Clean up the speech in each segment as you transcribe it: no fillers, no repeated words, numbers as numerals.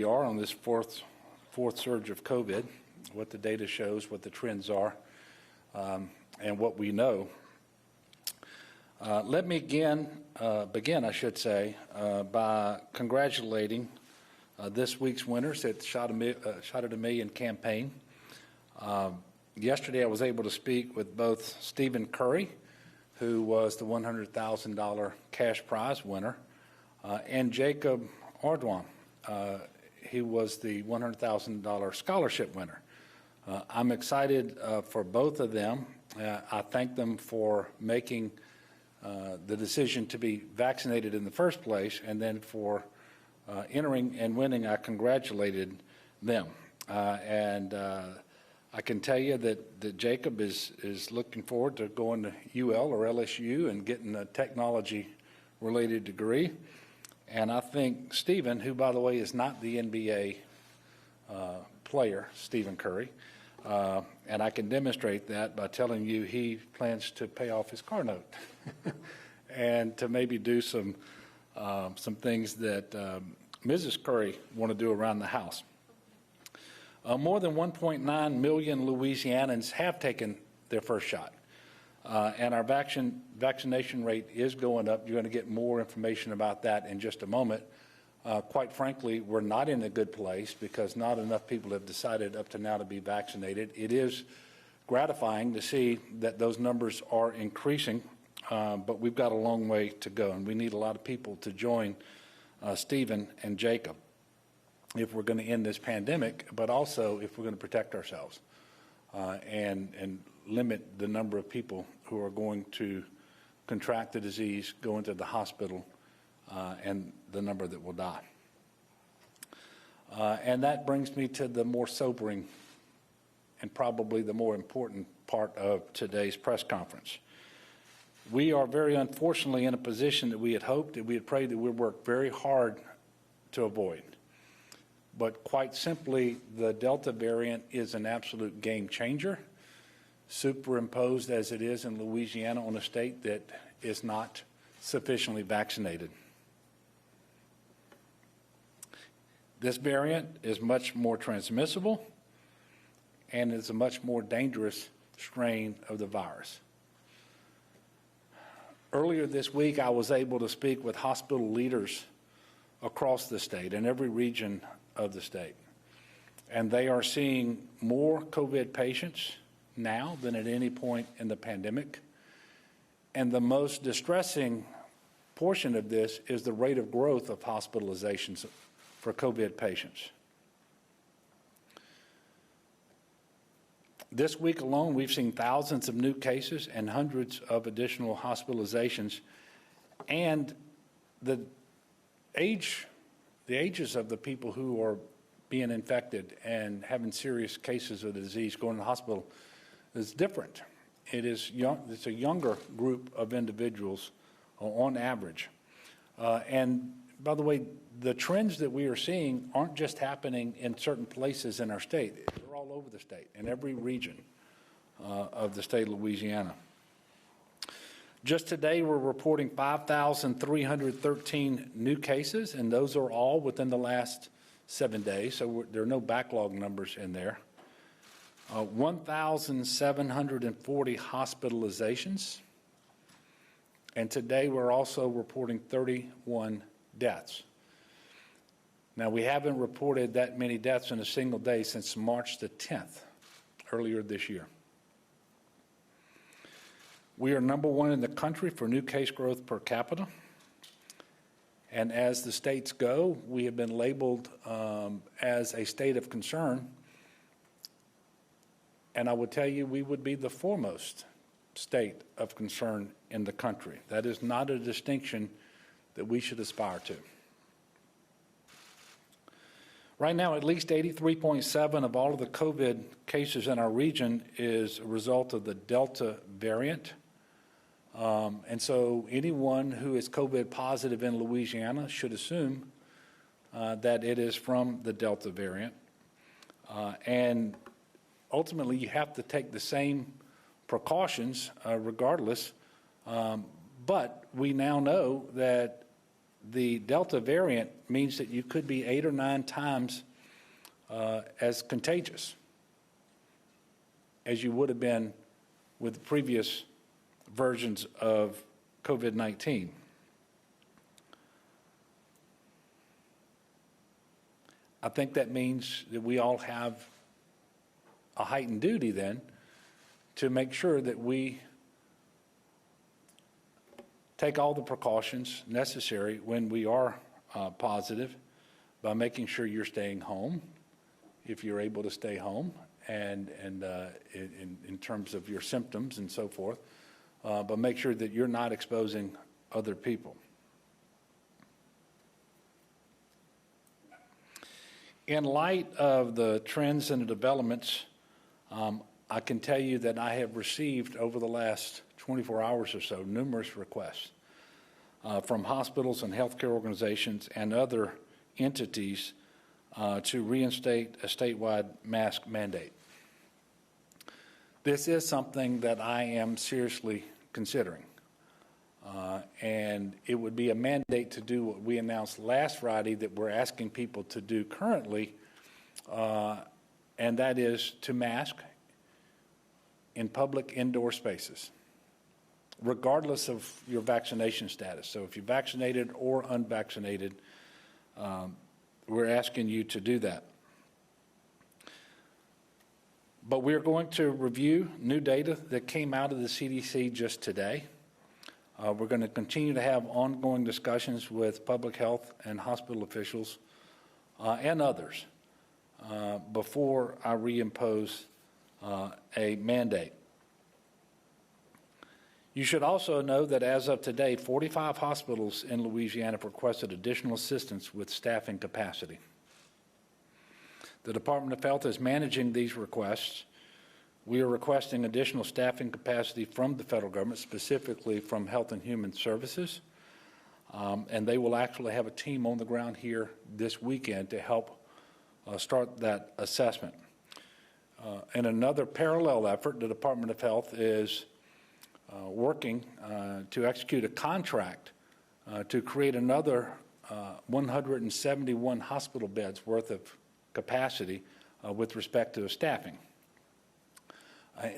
We are on this fourth surge of COVID, what the data shows, what the trends are, and what we know. Let me begin, I should say, by congratulating this week's winners at Shot at a Million campaign. Yesterday I was able to speak with both Stephen Curry, who was the $100,000 cash prize winner, and Jacob Ardwan. He was the $100,000 scholarship winner. I'm excited for both of them. I thank them for making the decision to be vaccinated in the first place, and then for entering and winning. I congratulated them. I can tell you that Jacob is looking forward to going to UL or LSU and getting a technology-related degree. And I think Stephen, who, by the way, is not the NBA player, Stephen Curry, and I can demonstrate that by telling you he plans to pay off his car note and to maybe do some things that Mrs. Curry want to do around the house. More than 1.9 million Louisianans have taken their first shot. And our vaccination rate is going up. You're going to get more information about that in just a moment. Quite frankly, we're not in a good place because not enough people have decided up to now to be vaccinated. It is gratifying to see that those numbers are increasing, but we've got a long way to go, and we need a lot of people to join Stephen and Jacob if we're going to end this pandemic, but also if we're going to protect ourselves and limit the number of people who are going to contract the disease, go into the hospital, and the number that will die. And that brings me to the more sobering and probably the more important part of today's press conference. We are very unfortunately in a position that we had hoped, that we had prayed, that we worked very hard to avoid. But quite simply, the Delta variant is an absolute game changer, superimposed as it is in Louisiana on a state that is not sufficiently vaccinated. This variant is much more transmissible and is a much more dangerous strain of the virus. Earlier this week, I was able to speak with hospital leaders across the state, in every region of the state. And they are seeing more COVID patients now than at any point in the pandemic. And the most distressing portion of this is the rate of growth of hospitalizations for COVID patients. This week alone, we've seen thousands of new cases and hundreds of additional hospitalizations. And the ages of the people who are being infected and having serious cases of the disease going to the hospital is different. It's a younger group of individuals on average. And by the way, the trends that we are seeing aren't just happening in certain places in our state. They're all over the state, in every region of the state of Louisiana. Just today, we're reporting 5,313 new cases, and those are all within the last 7 days, so there are no backlog numbers in there. 1,740 hospitalizations, and today we're also reporting 31 deaths. Now, we haven't reported that many deaths in a single day since March the 10th, earlier this year. We are #1 in the country for new case growth per capita. And as the states go, we have been labeled as a state of concern. And I would tell you, we would be the foremost state of concern in the country. That is not a distinction that we should aspire to. Right now, at least 83.7% of all of the COVID cases in our region is a result of the Delta variant. And so anyone who is COVID positive in Louisiana should assume that it is from the Delta variant. And ultimately, you have to take the same precautions regardless. But we now know that the Delta variant means that you could be 8 or 9 times as contagious as you would have been with previous versions of COVID-19. I think that means that we all have a heightened duty then to make sure that we take all the precautions necessary when we are positive, by making sure you're staying home if you're able to stay home, and in terms of your symptoms and so forth, but make sure that you're not exposing other people. In light of the trends and the developments, I can tell you that I have received over the last 24 hours or so numerous requests from hospitals and healthcare organizations and other entities to reinstate a statewide mask mandate. This is something that I am seriously considering. And it would be a mandate to do what we announced last Friday that we're asking people to do currently, and that is to mask in public indoor spaces, regardless of your vaccination status. So if you're vaccinated or unvaccinated, we're asking you to do that. But we're going to review new data that came out of the CDC just today. We're going to continue to have ongoing discussions with public health and hospital officials and others before I reimpose a mandate. You should also know that as of today, 45 hospitals in Louisiana have requested additional assistance with staffing capacity. The Department of Health is managing these requests. We are requesting additional staffing capacity from the federal government, specifically from Health and Human Services, and they will actually have a team on the ground here this weekend to help start that assessment. In another parallel effort, the Department of Health is working to execute a contract to create another 171 hospital beds worth of capacity with respect to staffing.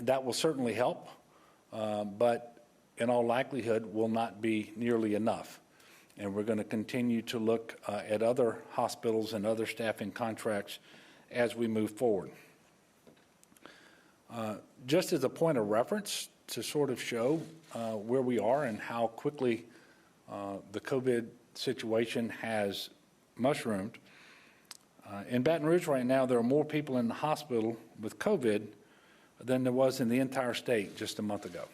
That will certainly help, but in all likelihood will not be nearly enough. And we're going to continue to look at other hospitals and other staffing contracts as we move forward. Just as a point of reference to sort of show where we are and how quickly the COVID situation has mushroomed, in Baton Rouge right now, there are more people in the hospital with COVID than there was in the entire state just a month ago.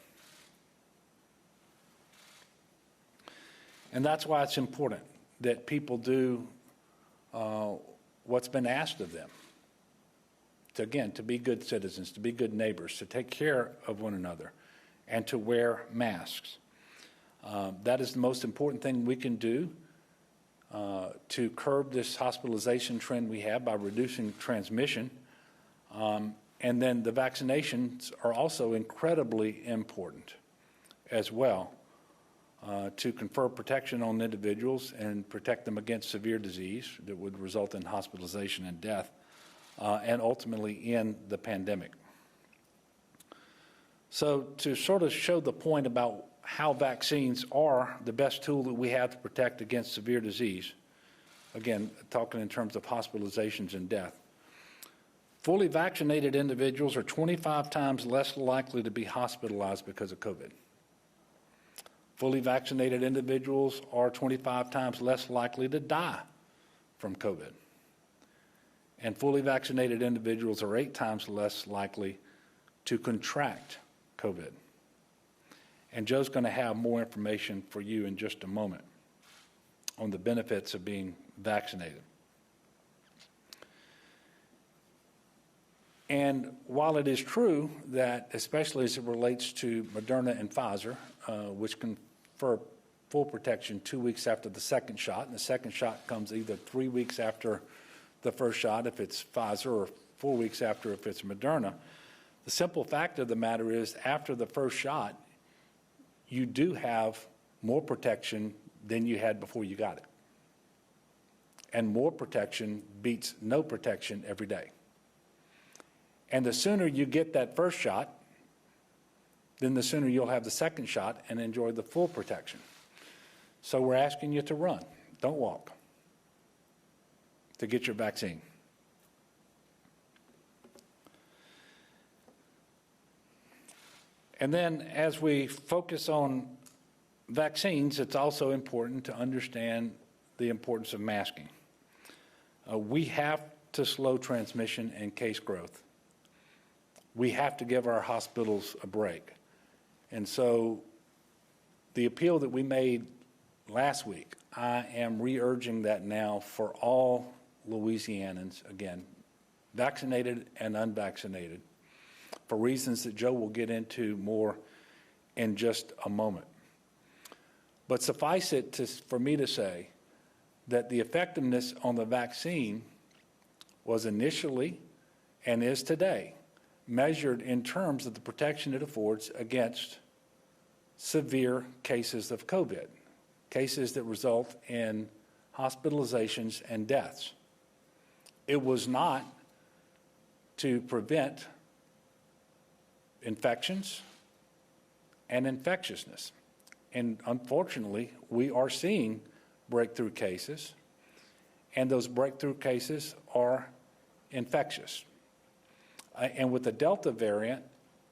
And that's why it's important that people do what's been asked of them. To, again, to be good citizens, to be good neighbors, to take care of one another, and to wear masks. That is the most important thing we can do to curb this hospitalization trend we have by reducing transmission. And then the vaccinations are also incredibly important as well to confer protection on individuals and protect them against severe disease that would result in hospitalization and death, and ultimately end the pandemic. So to sort of show the point about how vaccines are the best tool that we have to protect against severe disease, again, talking in terms of hospitalizations and death, fully vaccinated individuals are 25 times less likely to be hospitalized because of COVID. Fully vaccinated individuals are 25 times less likely to die from COVID. And fully vaccinated individuals are 8 times less likely to contract COVID. And Joe's going to have more information for you in just a moment on the benefits of being vaccinated. And while it is true that, especially as it relates to Moderna and Pfizer, which confer full protection 2 weeks after the second shot, and the second shot comes either 3 weeks after the first shot if it's Pfizer, or 4 weeks after if it's Moderna, the simple fact of the matter is after the first shot, you do have more protection than you had before you got it. And more protection beats no protection every day. And the sooner you get that first shot, then the sooner you'll have the second shot and enjoy the full protection. So we're asking you to run, don't walk, to get your vaccine. And then as we focus on vaccines, it's also important to understand the importance of masking. We have to slow transmission and case growth. We have to give our hospitals a break. And so the appeal that we made last week, I am re-urging that now for all Louisianans, again, vaccinated and unvaccinated, for reasons that Joe will get into more in just a moment. But suffice it for me to say that the effectiveness on the vaccine was initially and is today measured in terms of the protection it affords against severe cases of COVID, cases that result in hospitalizations and deaths. It was not to prevent infections and infectiousness. And unfortunately, we are seeing breakthrough cases, and those breakthrough cases are infectious. And with the Delta variant,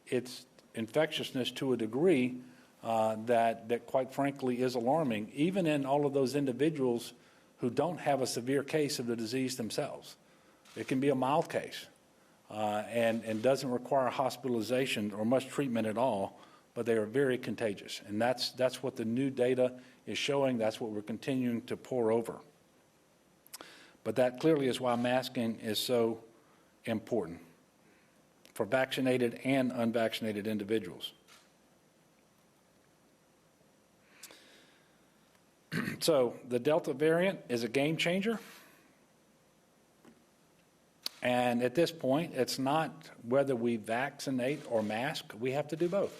it's infectiousness to a degree that quite frankly is alarming, even in all of those individuals who don't have a severe case of the disease themselves. It can be a mild case and doesn't require hospitalization or much treatment at all, but they are very contagious. And that's what the new data is showing. That's what we're continuing to pour over. But that clearly is why masking is so important for vaccinated and unvaccinated individuals. So the Delta variant is a game changer. And at this point, it's not whether we vaccinate or mask. We have to do both.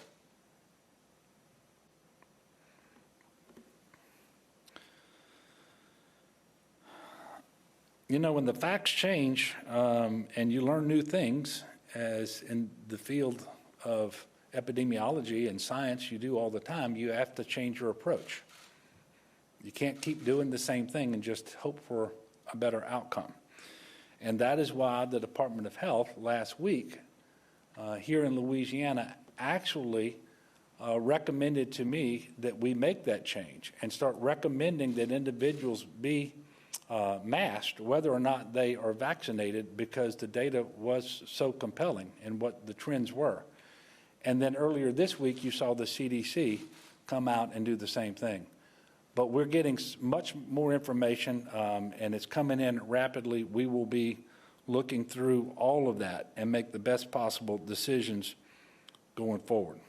You know, when the facts change and you learn new things, as in the field of epidemiology and science you do all the time, you have to change your approach. You can't keep doing the same thing and just hope for a better outcome. And that is why the Department of Health last week here in Louisiana actually recommended to me that we make that change and start recommending that individuals be masked, whether or not they are vaccinated, because the data was so compelling and what the trends were. And then earlier this week, you saw the CDC come out and do the same thing. But we're getting much more information, and it's coming in rapidly. We will be looking through all of that and make the best possible decisions going forward.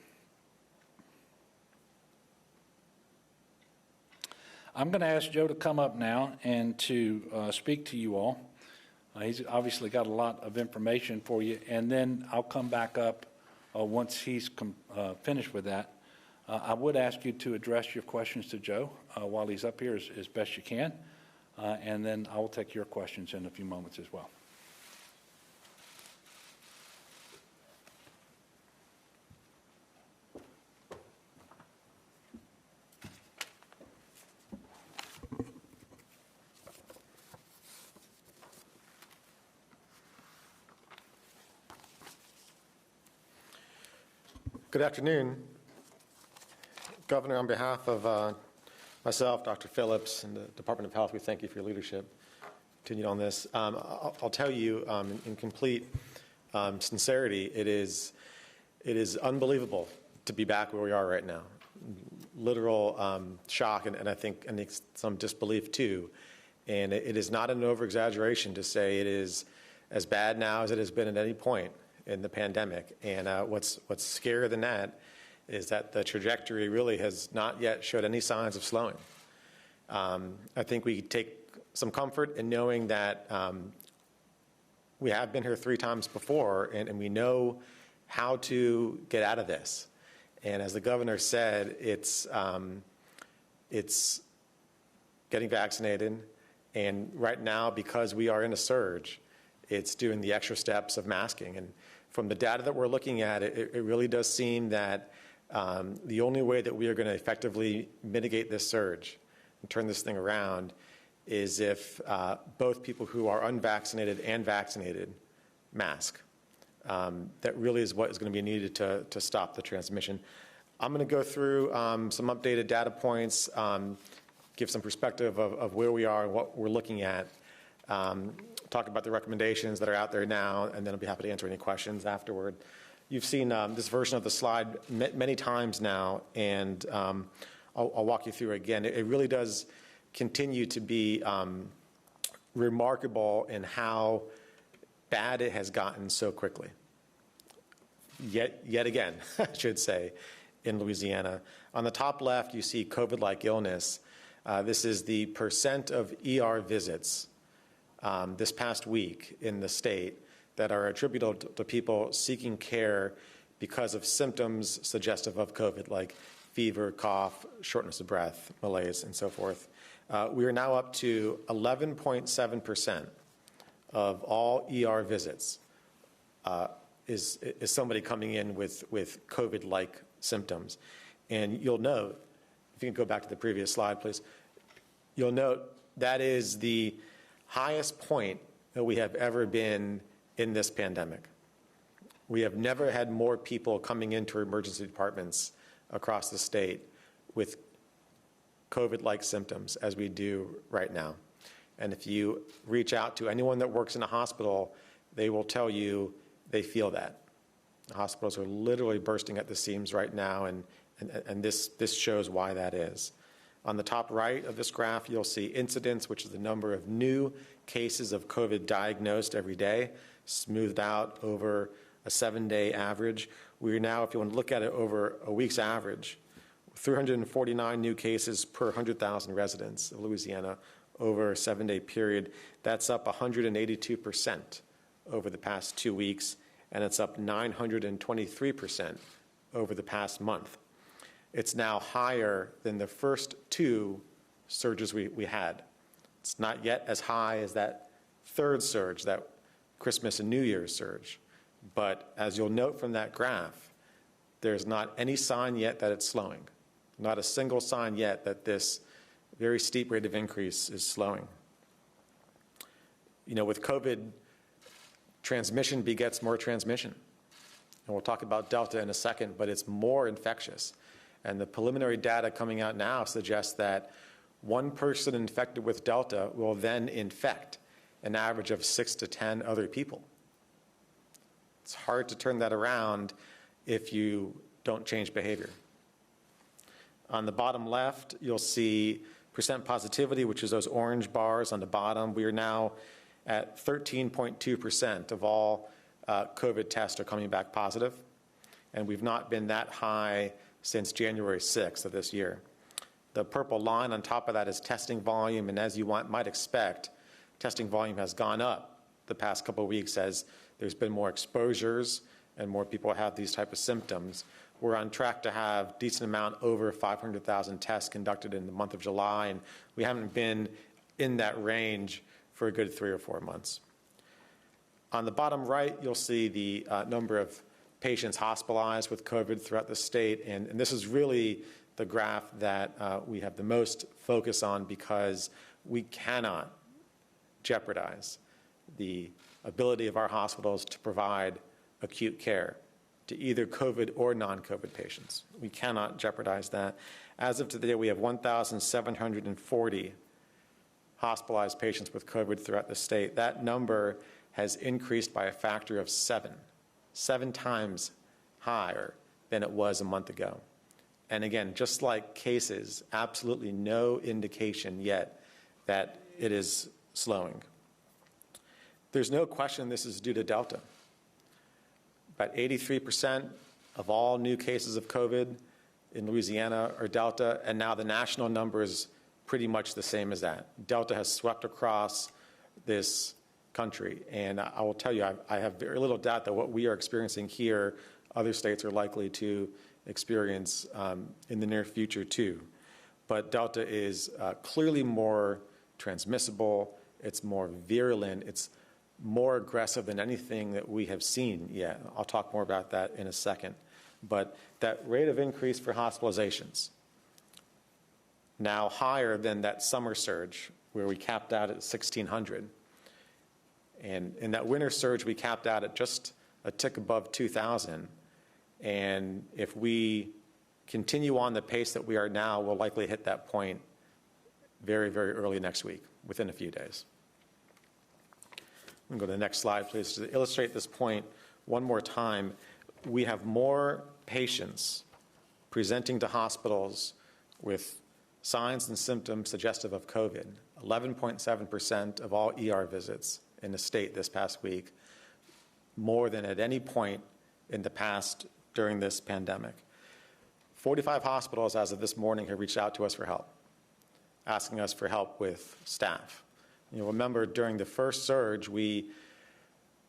I'm going to ask Joe to come up now and to speak to you all. He's obviously got a lot of information for you, and then I'll come back up once he's finished with that. I would ask you to address your questions to Joe while he's up here as best you can, and then I will take your questions in a few moments as well. Good afternoon. Governor, on behalf of myself, Dr. Phillips, and the Department of Health, we thank you for your leadership. Continue on this. I'll tell you in complete sincerity, it is unbelievable to be back where we are right now. Literal shock and I think some disbelief too. And it is not an over-exaggeration to say it is as bad now as it has been at any point in the pandemic. And what's scarier than that is that the trajectory really has not yet showed any signs of slowing. I think we take some comfort in knowing that we have been here 3 times before, and we know how to get out of this. And as the governor said, it's getting vaccinated, and right now, because we are in a surge, it's doing the extra steps of masking. And from the data that we're looking at, it really does seem that the only way that we are going to effectively mitigate this surge and turn this thing around is if both people who are unvaccinated and vaccinated mask. That really is what is going to be needed to stop the transmission. I'm going to go through some updated data points, give some perspective of where we are and what we're looking at, talk about the recommendations that are out there now, and then I'll be happy to answer any questions afterward. You've seen this version of the slide many times now, and I'll walk you through it again. It really does continue to be remarkable in how bad it has gotten so quickly. Yet again, I should say, in Louisiana. On the top left, you see COVID-like illness. This is the percent of ER visits this past week in the state that are attributable to people seeking care because of symptoms suggestive of COVID, like fever, cough, shortness of breath, malaise, and so forth. We are now up to 11.7% of all ER visits is somebody coming in with COVID-like symptoms. And you'll note, if you can go back to the previous slide, please, you'll note that is the highest point that we have ever been in this pandemic. We have never had more people coming into emergency departments across the state with COVID-like symptoms as we do right now. And if you reach out to anyone that works in a hospital, they will tell you they feel that. The hospitals are literally bursting at the seams right now, and this shows why that is. On the top right of this graph, you'll see incidence, which is the number of new cases of COVID diagnosed every day, smoothed out over a 7-day average. We are now, if you want to look at it over a week's average, 349 new cases per 100,000 residents of Louisiana over a 7-day period. That's up 182% over the past 2 weeks, and it's up 923% over the past month. It's now higher than the first 2 surges we had. It's not yet as high as that third surge, that Christmas and New Year's surge. But as you'll note from that graph, there's not any sign yet that it's slowing. Not a single sign yet that this very steep rate of increase is slowing. You know, with COVID, transmission begets more transmission. And we'll talk about Delta in a second, but it's more infectious. And the preliminary data coming out now suggests that one person infected with Delta will then infect an average of 6 to 10 other people. It's hard to turn that around if you don't change behavior. On the bottom left, you'll see percent positivity, which is those orange bars on the bottom. We are now at 13.2% of all COVID tests are coming back positive, and we've not been that high since January 6th of this year. The purple line on top of that is testing volume, and as you might expect, testing volume has gone up the past couple of weeks as there's been more exposures and more people have these type of symptoms. We're on track to have decent amount over 500,000 tests conducted in the month of July, and we haven't been in that range for a good 3 or 4 months. On the bottom right, you'll see the number of patients hospitalized with COVID throughout the state, and this is really the graph that we have the most focus on because we cannot jeopardize the ability of our hospitals to provide acute care to either COVID or non-COVID patients. We cannot jeopardize that. As of today, we have 1,740 hospitalized patients with COVID throughout the state. That number has increased by a factor of 7 times higher than it was a month ago. And again, just like cases, absolutely no indication yet that it is slowing. There's no question this is due to Delta. About 83% of all new cases of COVID in Louisiana are Delta, and now the national number is pretty much the same as that. Delta has swept across this country, and I will tell you, I have very little doubt that what we are experiencing here, other states are likely to experience in the near future too. but Delta is clearly more transmissible, it's more virulent, it's more aggressive than anything that we have seen yet. I'll talk more about that in a second. But that rate of increase for hospitalizations, now higher than that summer surge where we capped out at 1,600. And in that winter surge, we capped out at just a tick above 2,000. And if we continue on the pace that we are now, we'll likely hit that point very, very early next week, within a few days. I'm going to go to the next slide, please. To illustrate this point one more time, we have more patients presenting to hospitals with signs and symptoms suggestive of COVID. 11.7% of all ER visits in the state this past week, more than at any point in the past during this pandemic. 45 hospitals as of this morning have reached out to us for help, asking us for help with staff. You'll remember during the first surge, we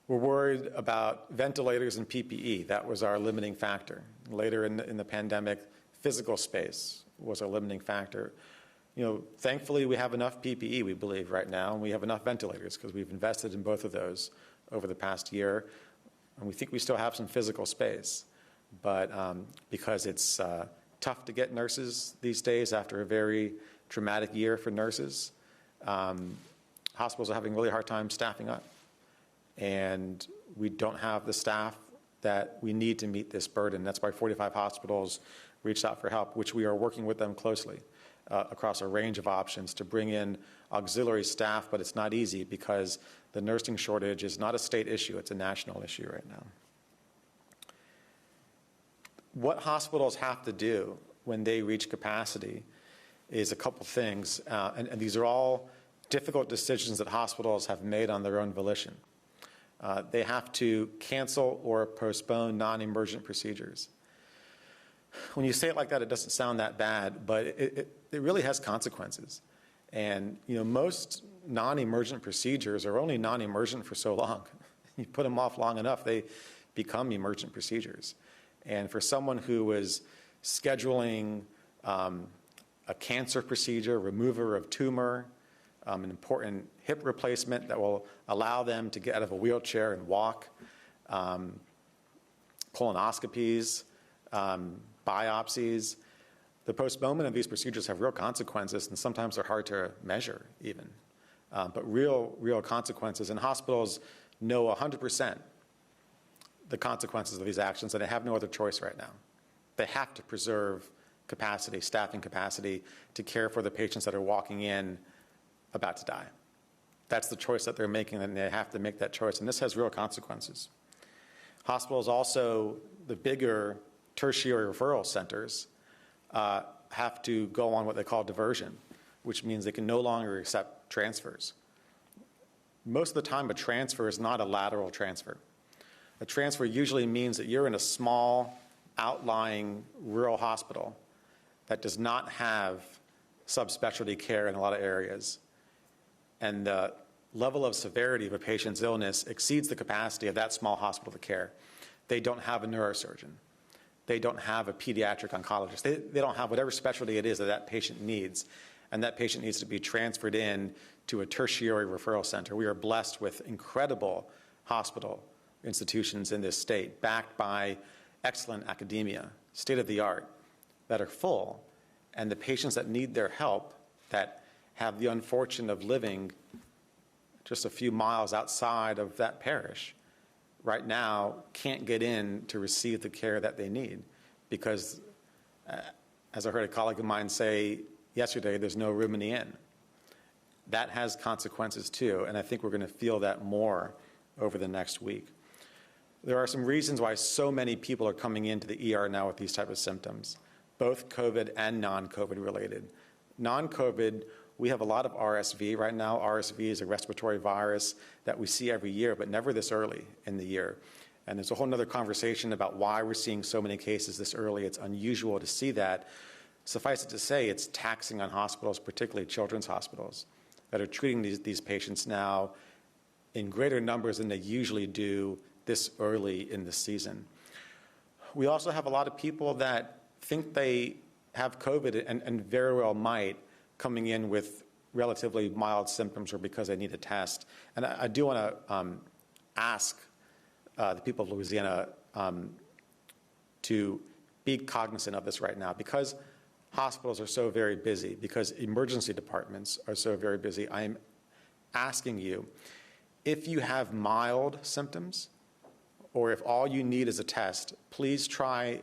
were worried about ventilators and PPE. That was our limiting factor. Later in the pandemic, physical space was our limiting factor. Thankfully, we have enough PPE, we believe, right now, and we have enough ventilators because we've invested in both of those over the past year. And we think we still have some physical space. But because it's tough to get nurses these days after a very traumatic year for nurses, hospitals are having a really hard time staffing up. And we don't have the staff that we need to meet this burden. That's why 45 hospitals reached out for help, which we are working with them closely across a range of options to bring in auxiliary staff, but it's not easy because the nursing shortage is not a state issue, it's a national issue right now. What hospitals have to do when they reach capacity is a couple things, and these are all difficult decisions that hospitals have made on their own volition. They have to cancel or postpone non-emergent procedures. When you say it like that, it doesn't sound that bad, but it really has consequences. And most non-emergent procedures are only non-emergent for so long. You put them off long enough, they become emergent procedures. And for someone who was scheduling a cancer procedure, removal of tumor, an important hip replacement that will allow them to get out of a wheelchair and walk, colonoscopies, biopsies. The postponement of these procedures have real consequences, and sometimes they're hard to measure even, but real consequences. And hospitals know 100% the consequences of these actions, and they have no other choice right now. They have to preserve capacity, staffing capacity, to care for the patients that are walking in about to die. That's the choice that they're making, and they have to make that choice, and this has real consequences. Hospitals also, the bigger tertiary referral centers, have to go on what they call diversion, which means they can no longer accept transfers. Most of the time, a transfer is not a lateral transfer. A transfer usually means that you're in a small, outlying rural hospital that does not have subspecialty care in a lot of areas. And the level of severity of a patient's illness exceeds the capacity of that small hospital to care. They don't have a neurosurgeon. They don't have a pediatric oncologist. They don't have whatever specialty it is that that patient needs, and that patient needs to be transferred in to a tertiary referral center. We are blessed with incredible hospital institutions in this state, backed by excellent academia, state-of-the-art, that are full, and the patients that need their help, that have the unfortune of living just a few miles outside of that parish, right now can't get in to receive the care that they need because, as I heard a colleague of mine say yesterday, there's no room in the inn. That has consequences too, and I think we're going to feel that more over the next week. There are some reasons why so many people are coming into the ER now with these type of symptoms, both COVID and non-COVID related. Non-COVID, we have a lot of RSV right now. RSV is a respiratory virus that we see every year, but never this early in the year. And there's a whole other conversation about why we're seeing so many cases this early. It's unusual to see that. Suffice it to say, it's taxing on hospitals, particularly children's hospitals, that are treating these patients now in greater numbers than they usually do this early in the season. We also have a lot of people that think they have COVID and very well might, coming in with relatively mild symptoms or because they need a test. And I do want to ask the people of Louisiana to be cognizant of this right now. Because hospitals are so very busy, because emergency departments are so very busy, I am asking you, if you have mild symptoms, or if all you need is a test, please try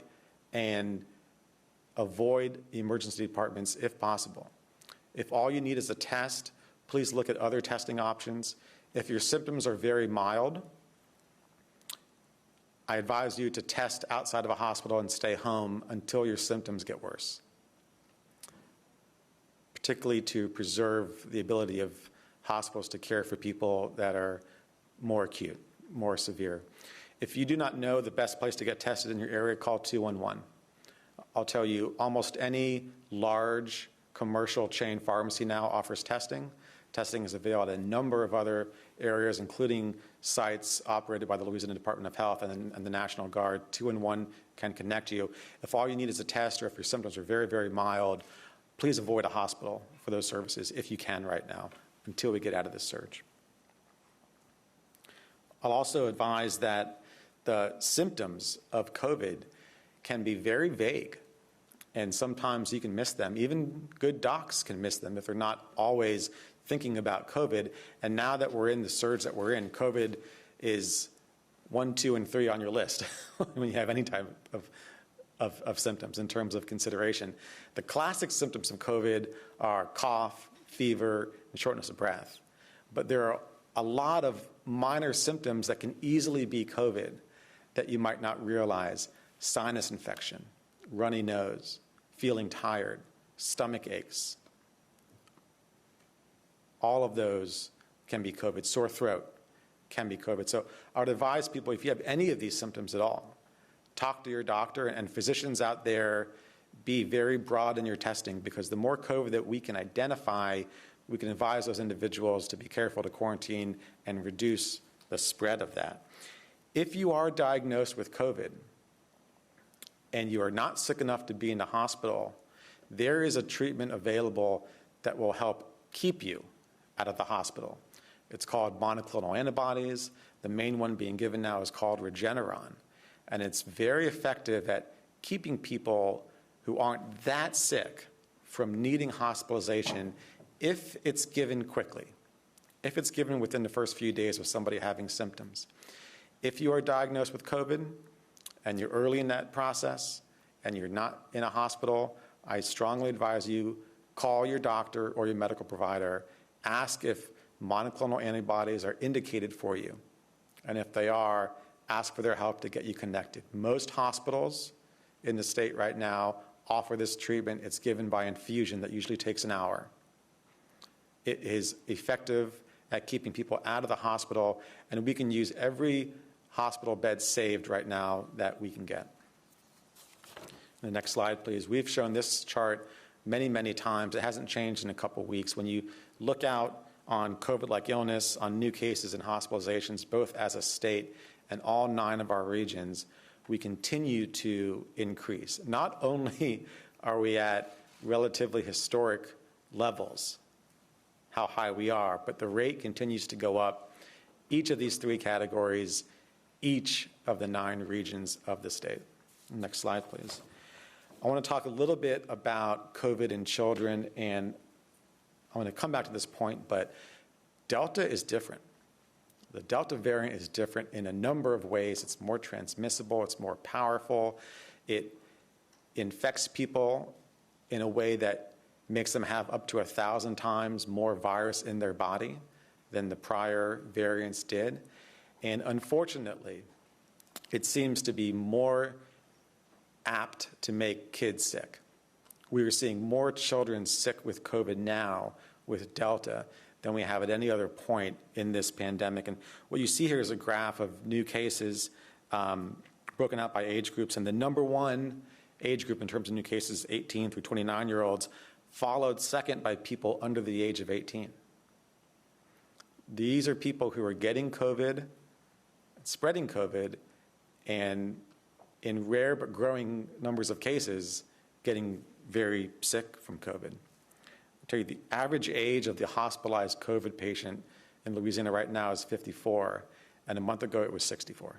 and avoid emergency departments if possible. If all you need is a test, please look at other testing options. If your symptoms are very mild, I advise you to test outside of a hospital and stay home until your symptoms get worse, particularly to preserve the ability of hospitals to care for people that are more acute, more severe. If you do not know the best place to get tested in your area, call 211. I'll tell you, almost any large commercial chain pharmacy now offers testing. Testing is available at a number of other areas, including sites operated by the Louisiana Department of Health and the National Guard. 211 can connect you. If all you need is a test, or if your symptoms are very, very mild, please avoid a hospital for those services if you can right now, until we get out of this surge. I'll also advise that the symptoms of COVID can be very vague, and sometimes you can miss them. Even good docs can miss them if they're not always thinking about COVID. And now that we're in the surge that we're in, COVID is 1, 2, and 3 on your list when you have any type of symptoms in terms of consideration. The classic symptoms of COVID are cough, fever, and shortness of breath. But there are a lot of minor symptoms that can easily be COVID that you might not realize. Sinus infection, runny nose, feeling tired, stomach aches. All of those can be COVID. Sore throat can be COVID. So I would advise people, if you have any of these symptoms at all, talk to your doctor, and physicians out there, be very broad in your testing, because the more COVID that we can identify, we can advise those individuals to be careful to quarantine and reduce the spread of that. If you are diagnosed with COVID and you are not sick enough to be in the hospital, there is a treatment available that will help keep you out of the hospital. It's called monoclonal antibodies. The main one being given now is called Regeneron. And it's very effective at keeping people who aren't that sick from needing hospitalization if it's given quickly, if it's given within the first few days of somebody having symptoms. If you are diagnosed with COVID and you're early in that process and you're not in a hospital, I strongly advise you call your doctor or your medical provider, ask if monoclonal antibodies are indicated for you. And if they are, ask for their help to get you connected. Most hospitals in the state right now offer this treatment. It's given by infusion that usually takes an hour. It is effective at keeping people out of the hospital, and we can use every hospital bed saved right now that we can get. The next slide, please. We've shown this chart many, many times. It hasn't changed in a couple weeks. When you look out on COVID-like illness, on new cases and hospitalizations, both as a state and all 9 of our regions, we continue to increase. Not only are we at relatively historic levels, how high we are, but the rate continues to go up. Each of these 3 categories, each of the 9 regions of the state. Next slide, please. I want to talk a little bit about COVID in children, and I want to come back to this point, but Delta is different. The Delta variant is different in a number of ways. It's more transmissible, it's more powerful, it infects people in a way that makes them have up to 1,000 times more virus in their body than the prior variants did. And unfortunately, it seems to be more apt to make kids sick. We are seeing more children sick with COVID now with Delta than we have at any other point in this pandemic. And what you see here is a graph of new cases broken out by age groups. And the number 1 age group in terms of new cases, 18 through 29-year-olds, followed second by people under the age of 18. These are people who are getting COVID, spreading COVID, and in rare but growing numbers of cases, getting very sick from COVID. I'll tell you, the average age of the hospitalized COVID patient in Louisiana right now is 54, and a month ago it was 64.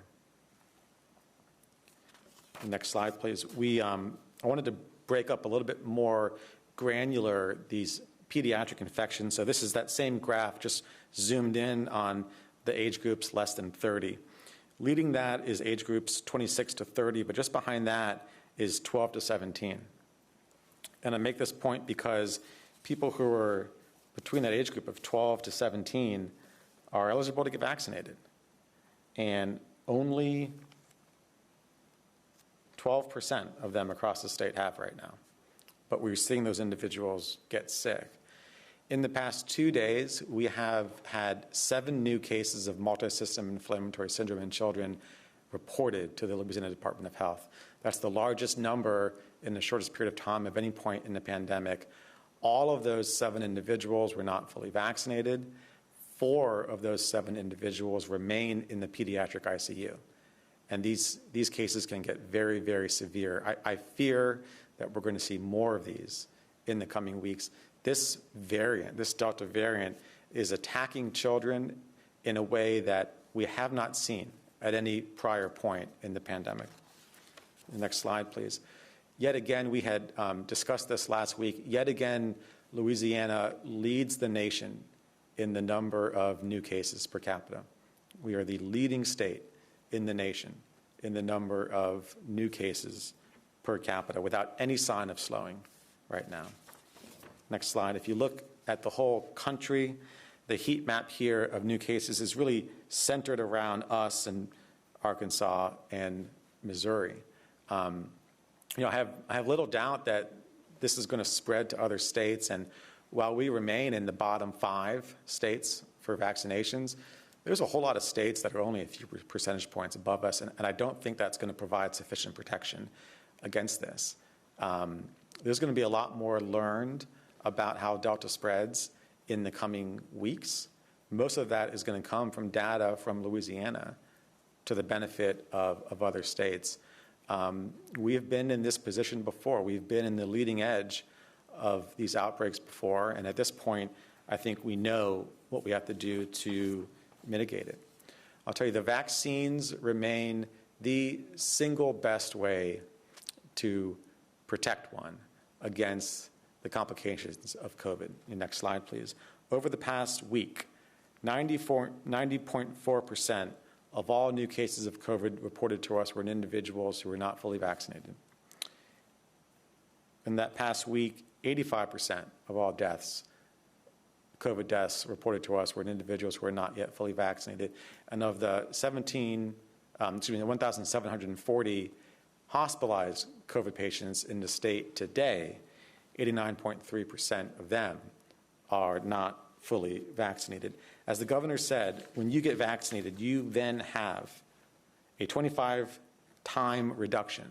Next slide, please. I wanted to break up a little bit more granular these pediatric infections. So this is that same graph, just zoomed in on the age groups less than 30. Leading that is age groups 26 to 30, but just behind that is 12 to 17. And I make this point because people who are between that age group of 12 to 17 are eligible to get vaccinated. And only 12% of them across the state have right now. But we're seeing those individuals get sick. In the past 2 days, we have had 7 new cases of multisystem inflammatory syndrome in children reported to the Louisiana Department of Health. That's the largest number in the shortest period of time of any point in the pandemic. All of those 7 individuals were not fully vaccinated. 4 of those 7 individuals remain in the pediatric ICU. And these cases can get very, very severe. I fear that we're going to see more of these in the coming weeks. This variant, this Delta variant, is attacking children in a way that we have not seen at any prior point in the pandemic. The next slide, please. Yet again, we had discussed this last week. Yet again, Louisiana leads the nation in the number of new cases per capita. We are the leading state in the nation in the number of new cases per capita without any sign of slowing right now. Next slide. If you look at the whole country, the heat map here of new cases is really centered around us and Arkansas and Missouri. I have little doubt that this is going to spread to other states, and while we remain in the bottom 5 states for vaccinations, there's a whole lot of states that are only a few percentage points above us, and I don't think that's going to provide sufficient protection against this. There's going to be a lot more learned about how Delta spreads in the coming weeks. Most of that is going to come from data from Louisiana to the benefit of other states. We have been in this position before. We've been in the leading edge of these outbreaks before, and at this point, I think we know what we have to do to mitigate it. I'll tell you, the vaccines remain the single best way to protect one against the complications of COVID. Next slide, please. Over the past week, 90.4% of all new cases of COVID reported to us were in individuals who were not fully vaccinated. In that past week, 85% of all deaths, COVID deaths reported to us were in individuals who were not yet fully vaccinated. And of the 1,740 hospitalized COVID patients in the state today, 89.3% of them are not fully vaccinated. As the governor said, when you get vaccinated, you then have a 25-time reduction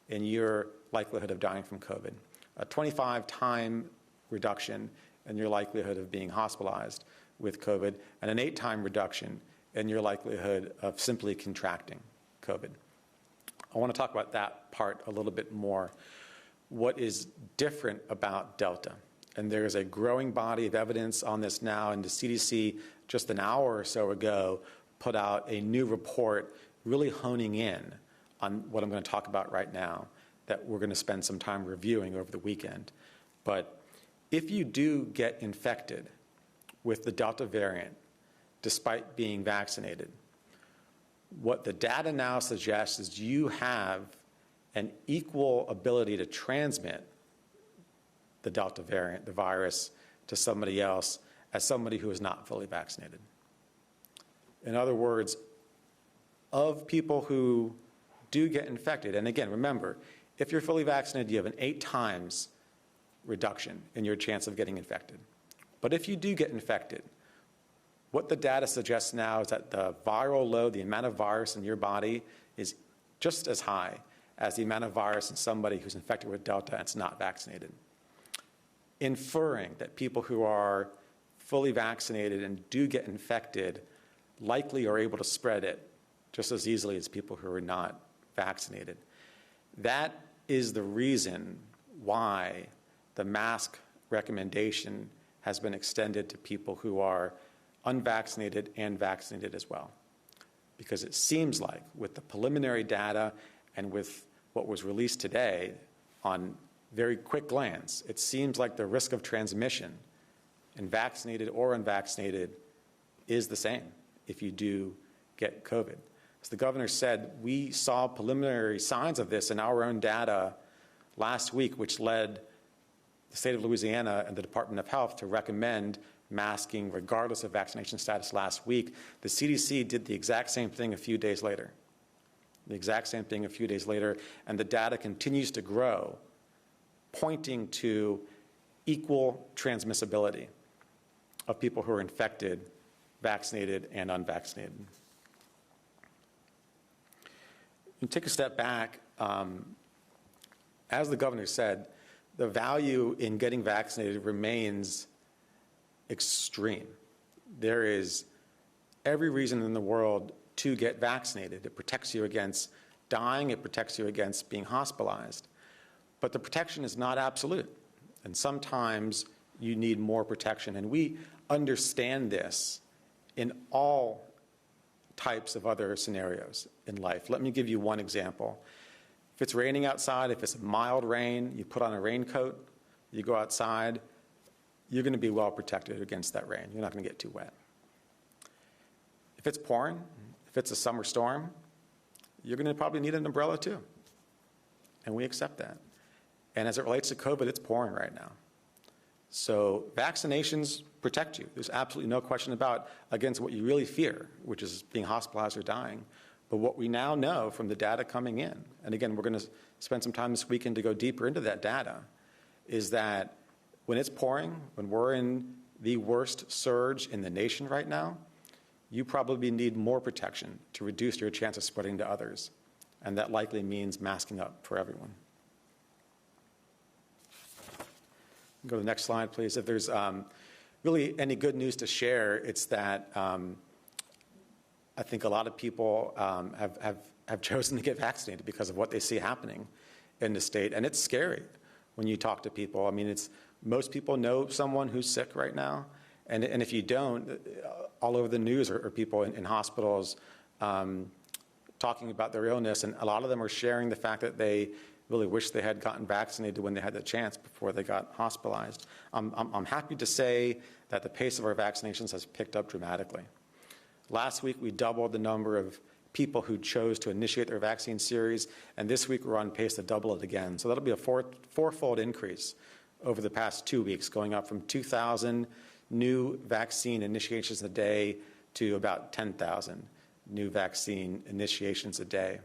in your likelihood of dying from COVID, a 25-time reduction in your likelihood of being hospitalized with COVID, and an 8-time reduction in your likelihood of simply contracting COVID. I want to talk about that part a little bit more. What is different about Delta? And there is a growing body of evidence on this now, and the CDC just an hour or so ago put out a new report really honing in on what I'm going to talk about right now that we're going to spend some time reviewing over the weekend. But if you do get infected with the Delta variant, despite being vaccinated, what the data now suggests is you have an equal ability to transmit the Delta variant, the virus, to somebody else as somebody who is not fully vaccinated. In other words, of people who do get infected, and again, remember, if you're fully vaccinated, you have an 8 times reduction in your chance of getting infected. But if you do get infected, what the data suggests now is that the viral load, the amount of virus in your body, is just as high as the amount of virus in somebody who's infected with Delta and is not vaccinated. Inferring that people who are fully vaccinated and do get infected likely are able to spread it just as easily as people who are not vaccinated. That is the reason why the mask recommendation has been extended to people who are unvaccinated and vaccinated as well. Because it seems like with the preliminary data and with what was released today on very quick glance, it seems like the risk of transmission in vaccinated or unvaccinated is the same if you do get COVID. As the governor said, we saw preliminary signs of this in our own data last week, which led the state of Louisiana and the Department of Health to recommend masking regardless of vaccination status last week. The CDC did the exact same thing a few days later. The exact same thing a few days later, and the data continues to grow, pointing to equal transmissibility of people who are infected, vaccinated, and unvaccinated. You take a step back, as the governor said, the value in getting vaccinated remains extreme. There is every reason in the world to get vaccinated. It protects you against dying, it protects you against being hospitalized. But the protection is not absolute, and sometimes you need more protection. And we understand this in all types of other scenarios in life. Let me give you one example. If it's raining outside, if it's mild rain, you put on a raincoat, you go outside, you're going to be well protected against that rain. You're not going to get too wet. If it's pouring, if it's a summer storm, you're going to probably need an umbrella too. And we accept that. And as it relates to COVID, it's pouring right now. So vaccinations protect you. There's absolutely no question about against what you really fear, which is being hospitalized or dying. But what we now know from the data coming in, and again, we're going to spend some time this weekend to go deeper into that data, is that when it's pouring, when we're in the worst surge in the nation right now, you probably need more protection to reduce your chance of spreading to others. And that likely means masking up for everyone. Go to the next slide, please. If there's really any good news to share, it's that I think a lot of people have chosen to get vaccinated because of what they see happening in the state. And it's scary when you talk to people. I mean, most people know someone who's sick right now. And if you don't, all over the news are people in hospitals talking about their illness. And a lot of them are sharing the fact that they really wish they had gotten vaccinated when they had the chance before they got hospitalized. I'm happy to say that the pace of our vaccinations has picked up dramatically. Last week, we doubled the number of people who chose to initiate their vaccine series, and this week we're on pace to double it again. So that'll be a fourfold increase over the past 2 weeks, going up from 2,000 new vaccine initiations a day to about 10,000 new vaccine initiations a day.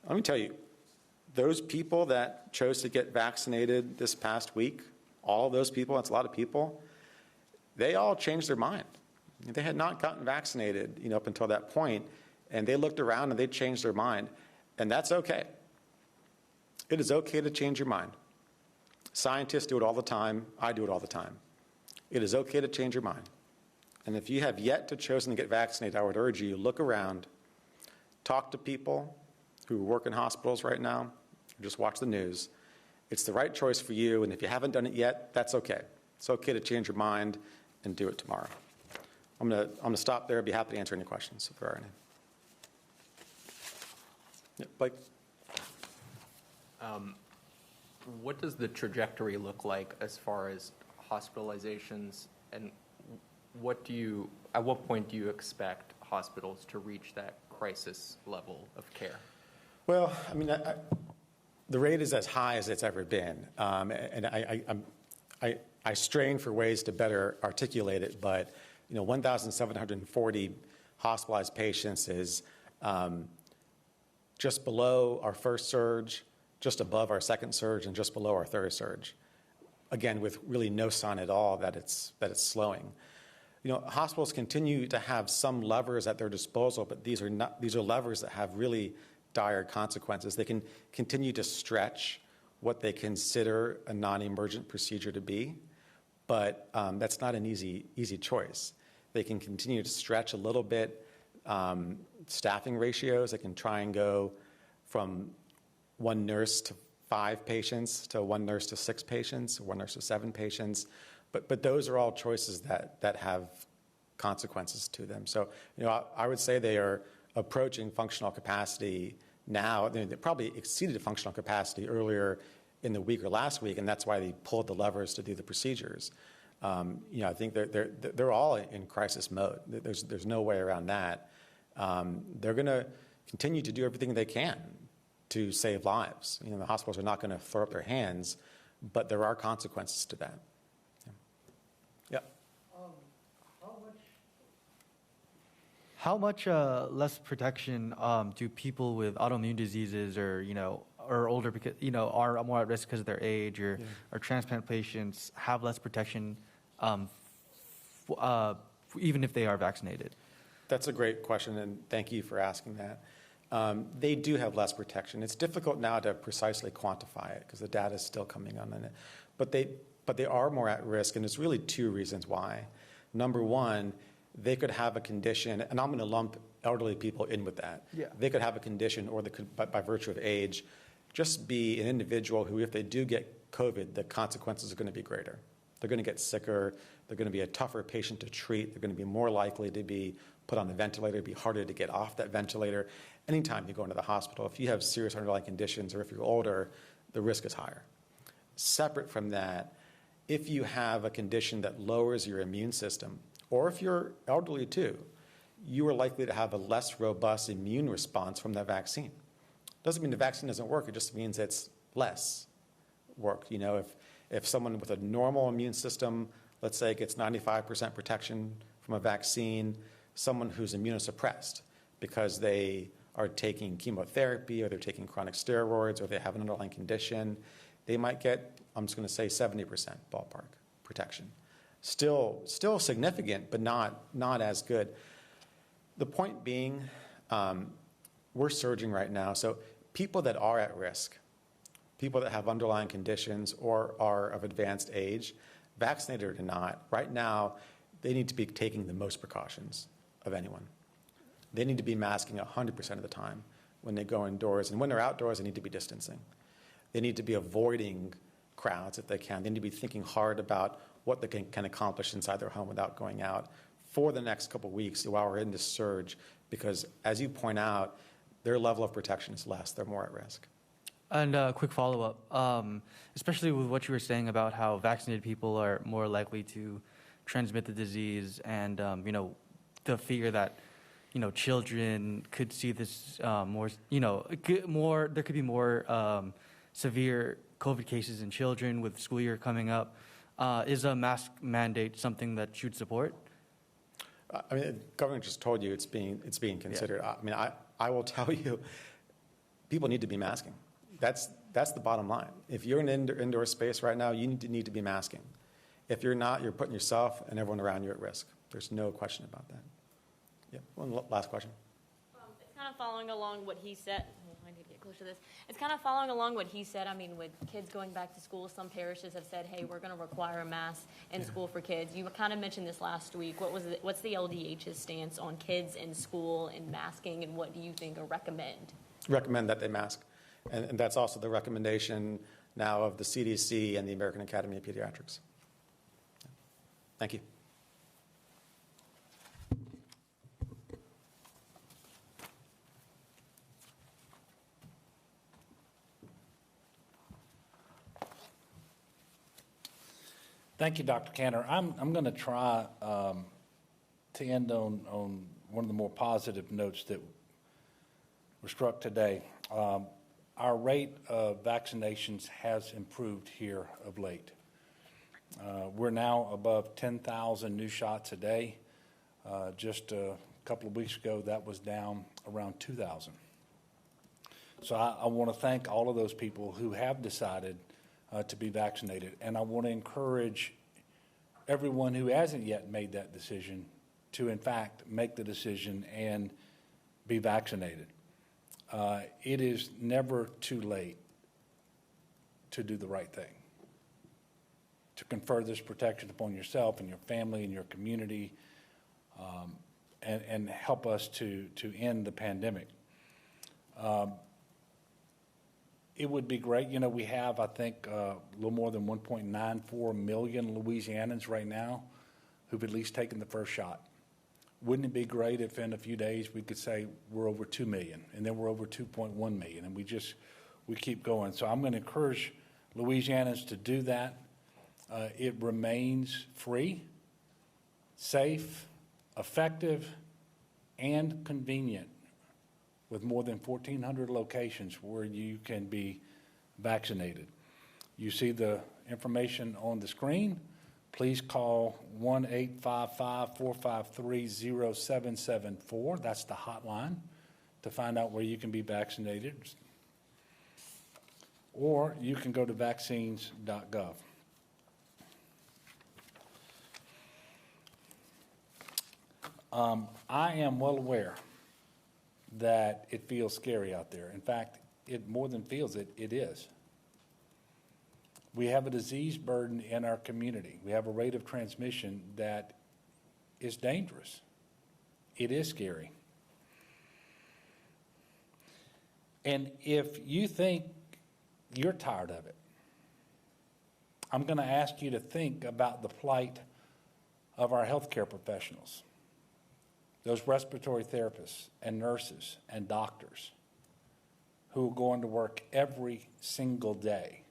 Let me tell you, those people that chose to get vaccinated this past week, all of those people, that's a lot of people, they all changed their mind. They had not gotten vaccinated, up until that point, and they looked around and they changed their mind, and that's okay. It is okay to change your mind. Scientists do it all the time. I do it all the time. It is okay to change your mind. And if you have yet to chosen to get vaccinated, I would urge you, look around, talk to people who work in hospitals right now, or just watch the news. It's the right choice for you, and if you haven't done it yet, that's okay. It's okay to change your mind and do it tomorrow. I'm going to stop there. I'd be happy to answer any questions if there are any. Yeah, Blake? What does the trajectory look like as far as hospitalizations, and at what point do you expect hospitals to reach that crisis level of care? Well, I mean, the rate is as high as it's ever been, and I strain for ways to better articulate it, but 1,740 hospitalized patients is just below our first surge, just above our second surge, and just below our third surge. Again, with really no sign at all that it's slowing. Hospitals continue to have some levers at their disposal, but these are levers that have really dire consequences. They can continue to stretch what they consider a non-emergent procedure to be, but that's not an easy choice. They can continue to stretch a little bit staffing ratios. They can try and go from one nurse to 5 patients to 1 nurse to 6 patients, 1 nurse to 7 patients. But those are all choices that have consequences to them. So, I would say they are approaching functional capacity now. They probably exceeded functional capacity earlier in the week or last week, and that's why they pulled the levers to do the procedures. I think they're all in crisis mode. There's no way around that. They're going to continue to do everything they can to save lives. The hospitals are not going to throw up their hands, but there are consequences to that. Yeah. How much less protection do people with autoimmune diseases or older because are more at risk because of their age or transplant patients have less protection even if they are vaccinated? That's a great question, and thank you for asking that. They do have less protection. It's difficult now to precisely quantify it because the data is still coming on it. But they are more at risk, and there's really 2 reasons why. Number one, they could have a condition, and I'm going to lump elderly people in with that. Yeah. They could have a condition, or they could, by virtue of age, just be an individual who, if they do get COVID, the consequences are going to be greater. They're going to get sicker. They're going to be a tougher patient to treat. They're going to be more likely to be put on a ventilator. It'd be harder to get off that ventilator. Anytime you go into the hospital, if you have serious underlying conditions or if you're older, the risk is higher. Separate from that, if you have a condition that lowers your immune system, or if you're elderly too, you are likely to have a less robust immune response from that vaccine. Doesn't mean the vaccine doesn't work, it just means it's less work. If someone with a normal immune system, let's say, gets 95% protection from a vaccine, someone who's immunosuppressed because they are taking chemotherapy or they're taking chronic steroids or they have an underlying condition, they might get, I'm just going to say 70% ballpark protection. Still significant, but not as good. The point being, we're surging right now. So people that are at risk, people that have underlying conditions or are of advanced age, vaccinated or not, right now, they need to be taking the most precautions of anyone. They need to be masking 100% of the time when they go indoors. And when they're outdoors, they need to be distancing. They need to be avoiding crowds if they can. They need to be thinking hard about what they can accomplish inside their home without going out for the next couple of weeks while we're in this surge, because as you point out, their level of protection is less. They're more at risk. And a quick follow-up, especially with what you were saying about how vaccinated people are more likely to transmit the disease and, the fear that, children could see this more, there could be more severe COVID cases in children with school year coming up. Is a mask mandate something that you'd support? The government just told you it's being considered. Yeah. I will tell you, people need to be masking. That's the bottom line. If you're in an indoor space right now, you need to be masking. If you're not, you're putting yourself and everyone around you at risk. There's no question about that. Yeah, one last question. It's kind of following along what he said. I need to get closer to this. It's kind of following along what he said. With kids going back to school, some parishes have said, hey, we're going to require a mask in school for kids. You kind of mentioned this last week. What's the LDH's stance on kids in school and masking, and what do you think or recommend? Recommend that they mask. And that's also the recommendation now of the CDC and the American Academy of Pediatrics. Thank you. Thank you, Dr. Cantor. I'm going to try to end on one of the more positive notes that were struck today. Our rate of vaccinations has improved here of late. We're now above 10,000 new shots a day. Just a couple of weeks ago, that was down around 2,000. So I want to thank all of those people who have decided to be vaccinated. And I want to encourage everyone who hasn't yet made that decision to, in fact, make the decision and be vaccinated. It is never too late to do the right thing, to confer this protection upon yourself and your family and your community, and help us to end the pandemic. it would be great. You know, we have, I think, a little more than 1.94 million Louisianans right now who've at least taken the first shot. Wouldn't it be great if in a few days we could say we're over 2 million, and then we're over 2.1 million, and we keep going. So I'm going to encourage Louisianans to do that. It remains free, safe, effective, and convenient, with more than 1,400 locations where you can be vaccinated. You see the information on the screen. Please call 1-855-453-0774. That's the hotline to find out where you can be vaccinated. Or you can go to vaccines.gov. I am well aware that it feels scary out there. In fact, it more than feels it, it is. We have a disease burden in our community. We have a rate of transmission that is dangerous. It is scary. And if you think you're tired of it, I'm going to ask you to think about the plight of our healthcare professionals, those respiratory therapists and nurses and doctors who are going to work every single day,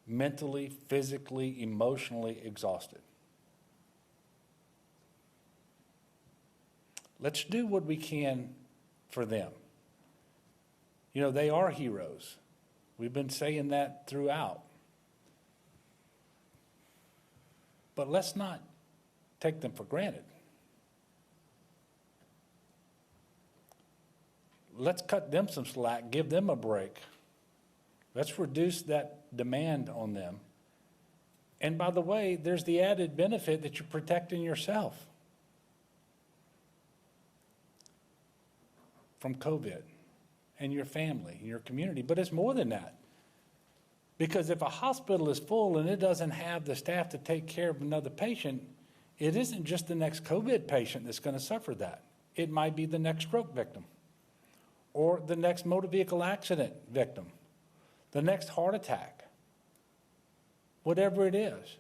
mentally, physically, emotionally exhausted. Let's do what we can for them. You know, they are heroes. We've been saying that throughout. But let's not take them for granted. Let's cut them some slack, give them a break. Let's reduce that demand on them. And by the way, there's the added benefit that you're protecting yourself from COVID and your family and your community. But it's more than that. Because if a hospital is full and it doesn't have the staff to take care of another patient, it isn't just the next COVID patient that's going to suffer that. It might be the next stroke victim, or the next motor vehicle accident victim, the next heart attack, whatever it is.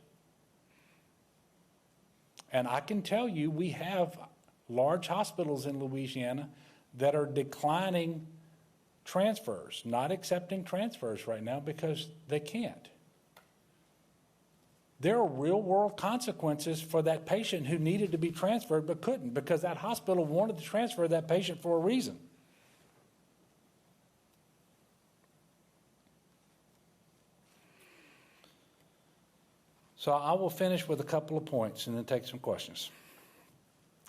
And I can tell you, we have large hospitals in Louisiana that are declining transfers, not accepting transfers right now because they can't. There are real-world consequences for that patient who needed to be transferred but couldn't, because that hospital wanted to transfer that patient for a reason. So I will finish with a couple of points and then take some questions.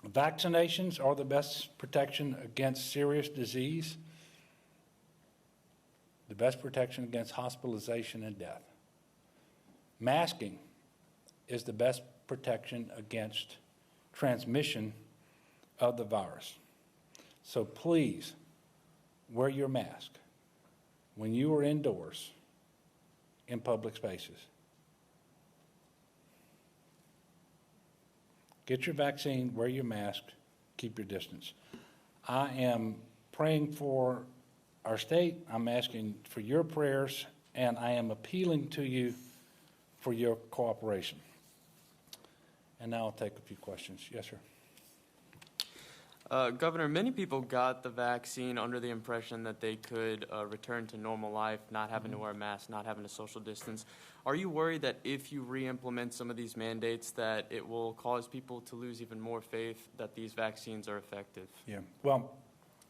Vaccinations are the best protection against serious disease, the best protection against hospitalization and death. Masking is the best protection against transmission of the virus. So please wear your mask when you are indoors in public spaces. Get your vaccine, wear your mask, keep your distance. I am praying for our state. I'm asking for your prayers, and I am appealing to you for your cooperation. And now I'll take a few questions. Yes, sir. Governor, many people got the vaccine under the impression that they could return to normal life, not having to wear a mask, not having to social distance. Are you worried that if you re-implement some of these mandates that it will cause people to lose even more faith that these vaccines are effective? Yeah. Well,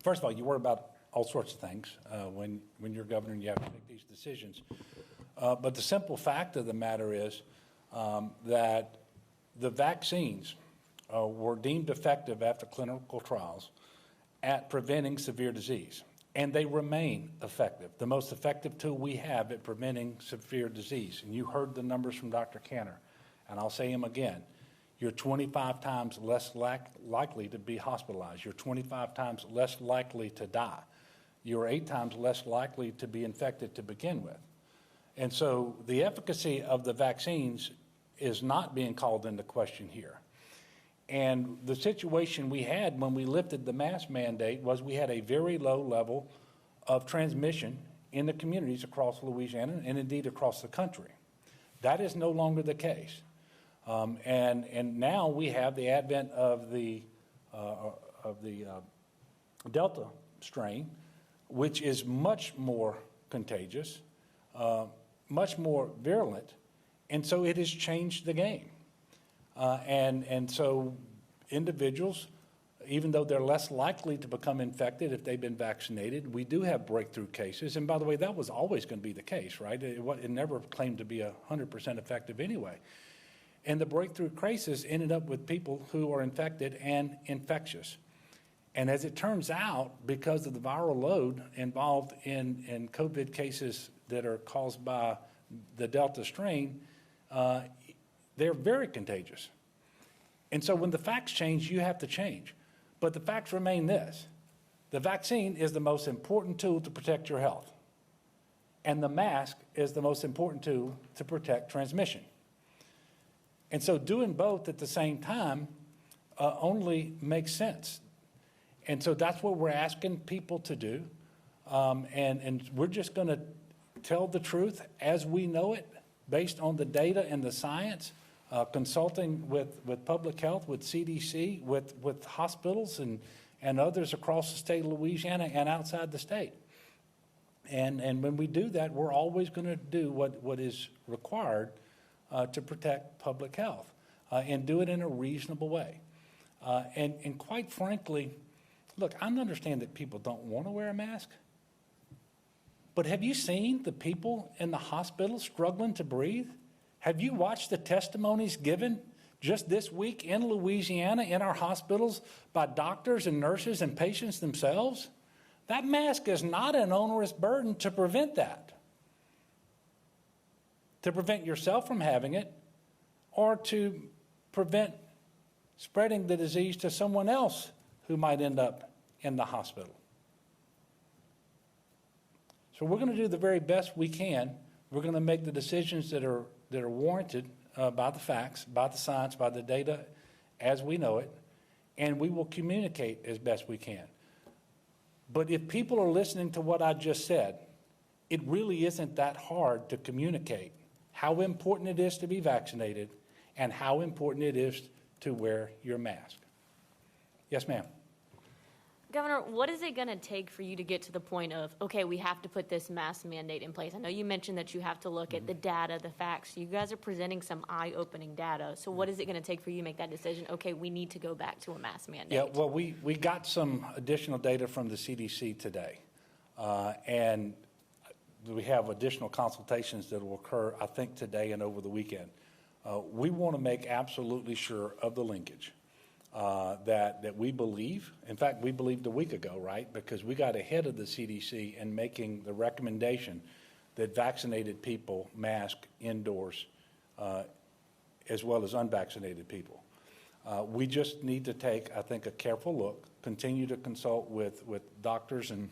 first of all, you worry about all sorts of things when you're governor and you have to make these decisions. But the simple fact of the matter is that the vaccines were deemed effective after clinical trials at preventing severe disease, and they remain effective, the most effective tool we have at preventing severe disease. And you heard the numbers from Dr. Cantor, and I'll say them again. You're 25 times less likely to be hospitalized. You're 25 times less likely to die. You're 8 times less likely to be infected to begin with. And so the efficacy of the vaccines is not being called into question here. And the situation we had when we lifted the mask mandate was we had a very low level of transmission in the communities across Louisiana and indeed across the country. That is no longer the case. And now we have the advent of the Delta strain, which is much more contagious, much more virulent, and so it has changed the game. And so individuals, even though they're less likely to become infected if they've been vaccinated, we do have breakthrough cases. And by the way, that was always going to be the case, right? It never claimed to be 100% effective anyway. And the breakthrough cases ended up with people who are infected and infectious. And as it turns out, because of the viral load involved in COVID cases that are caused by the Delta strain, they're very contagious. And so when the facts change, you have to change. But the facts remain this: the vaccine is the most important tool to protect your health, and the mask is the most important tool to protect transmission. And so doing both at the same time only makes sense. And so that's what we're asking people to do. And we're just going to tell the truth as we know it, based on the data and the science, consulting with public health, with CDC, with hospitals and others across the state of Louisiana and outside the state. And when we do that, we're always going to do what is required to protect public health and do it in a reasonable way. And quite frankly, look, I understand that people don't want to wear a mask, but have you seen the people in the hospital struggling to breathe? Have you watched the testimonies given just this week in Louisiana in our hospitals by doctors and nurses and patients themselves? That mask is not an onerous burden to prevent that, to prevent yourself from having it, or to prevent spreading the disease to someone else who might end up in the hospital. So we're going to do the very best we can. We're going to make the decisions that are warranted by the facts, by the science, by the data as we know it, and we will communicate as best we can. But if people are listening to what I just said, it really isn't that hard to communicate how important it is to be vaccinated and how important it is to wear your mask. Yes, ma'am. Governor, what is it going to take for you to get to the point of, okay, we have to put this mask mandate in place? I know you mentioned that you have to look at the data, the facts. You guys are presenting some eye-opening data. So what is it going to take for you to make that decision? Okay, we need to go back to a mask mandate. Yeah, well, we got some additional data from the CDC today. And we have additional consultations that will occur, I think, today and over the weekend. We want to make absolutely sure of the linkage. That we believe. In fact, we believed a week ago, right? Because we got ahead of the CDC in making the recommendation that vaccinated people mask indoors as well as unvaccinated people. We just need to take, I think, a careful look, continue to consult with doctors and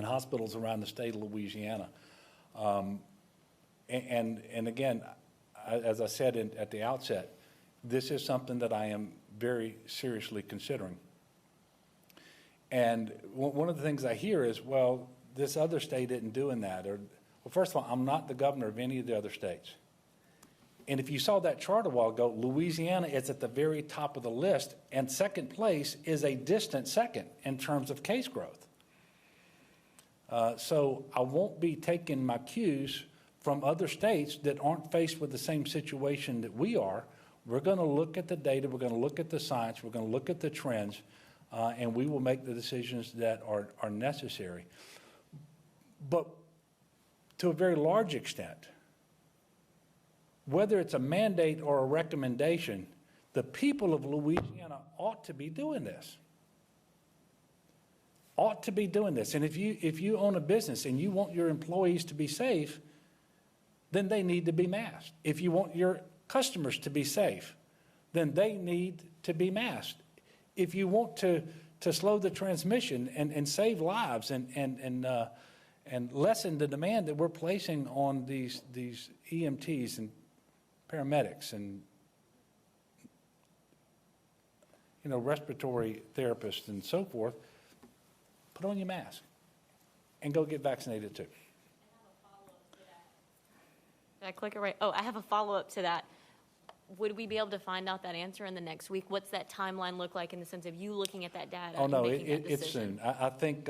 hospitals around the state of Louisiana. And again, as I said at the outset, this is something that I am very seriously considering. And one of the things I hear is, well, this other state isn't doing that. Or, well, first of all, I'm not the governor of any of the other states. And if you saw that chart a while ago, Louisiana is at the very top of the list, and second place is a distant second in terms of case growth. So I won't be taking my cues from other states that aren't faced with the same situation that we are. We're going to look at the data, we're going to look at the science, we're going to look at the trends, and we will make the decisions that are necessary. But to a very large extent, whether it's a mandate or a recommendation, the people of Louisiana ought to be doing this. Ought to be doing this. And if you own a business and you want your employees to be safe, then they need to be masked. If you want your customers to be safe, then they need to be masked. If you want to slow the transmission and save lives and lessen the demand that we're placing on these EMTs and paramedics and respiratory therapists and so forth, put on your mask and go get vaccinated too. Did I click it right? Oh, I have a follow-up to that. Would we be able to find out that answer in the next week? What's that timeline look like in the sense of you looking at that data Oh, and no, making that it's decision? soon. I think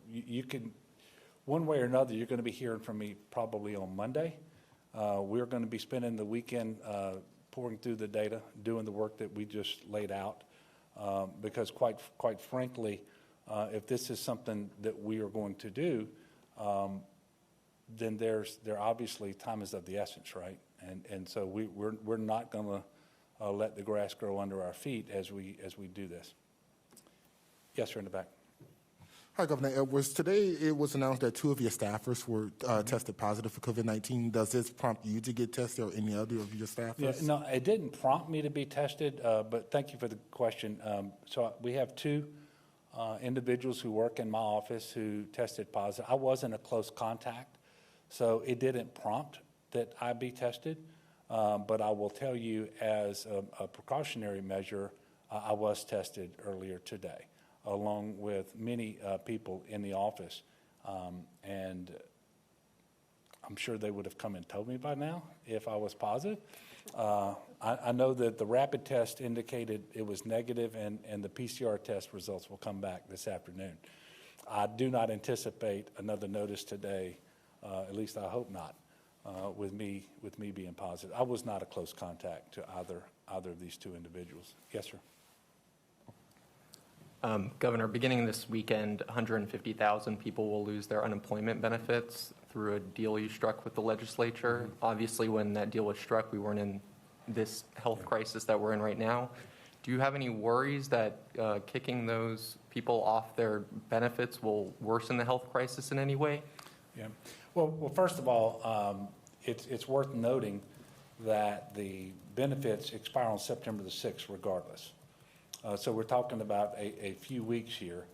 you can, one way or another, you're going to be hearing from me probably on Monday. We're going to be spending the weekend pouring through the data, doing the work that we just laid out, because quite frankly, if this is something that we are going to do, then there obviously time is of the essence, right? And so we're not going to let the grass grow under our feet as we do this. Yes, sir, in the back. Hi, Governor Edwards. Today it was announced that 2 of your staffers were tested positive for COVID-19. Does this prompt you to get tested or any other of your staffers? Yeah, no, it didn't prompt me to be tested, but thank you for the question. So we have 2 individuals who work in my office who tested positive. I wasn't a close contact, so it didn't prompt that I be tested. But I will tell you, as a precautionary measure, I was tested earlier today, along with many people in the office. And I'm sure they would have come and told me by now if I was positive. I know that the rapid test indicated it was negative, and the PCR test results will come back this afternoon. I do not anticipate another notice today, at least I hope not, with me being positive. I was not a close contact to either of these 2 individuals. Yes, sir. Governor, beginning this weekend, 150,000 people will lose their unemployment benefits through a deal you struck with the legislature. Mm-hmm. Obviously, when that deal was struck, we weren't in this health crisis that we're in right now. Do you have any worries that kicking those people off their benefits will worsen the health crisis in any way? Yeah. Well, first of all, it's worth noting that the benefits expire on September the 6th regardless. So we're talking about a few weeks here.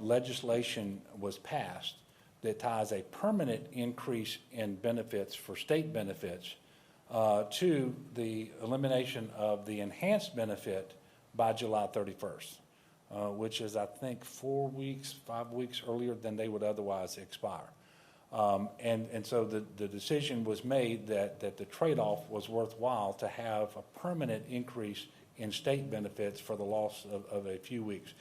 Legislation was passed that ties a permanent increase in benefits for state benefits to the elimination of the enhanced benefit by July 31st, which is, I think, 5 weeks earlier than they would otherwise expire. And so the decision was made that the trade-off was worthwhile to have a permanent increase in state benefits for the loss of a few weeks.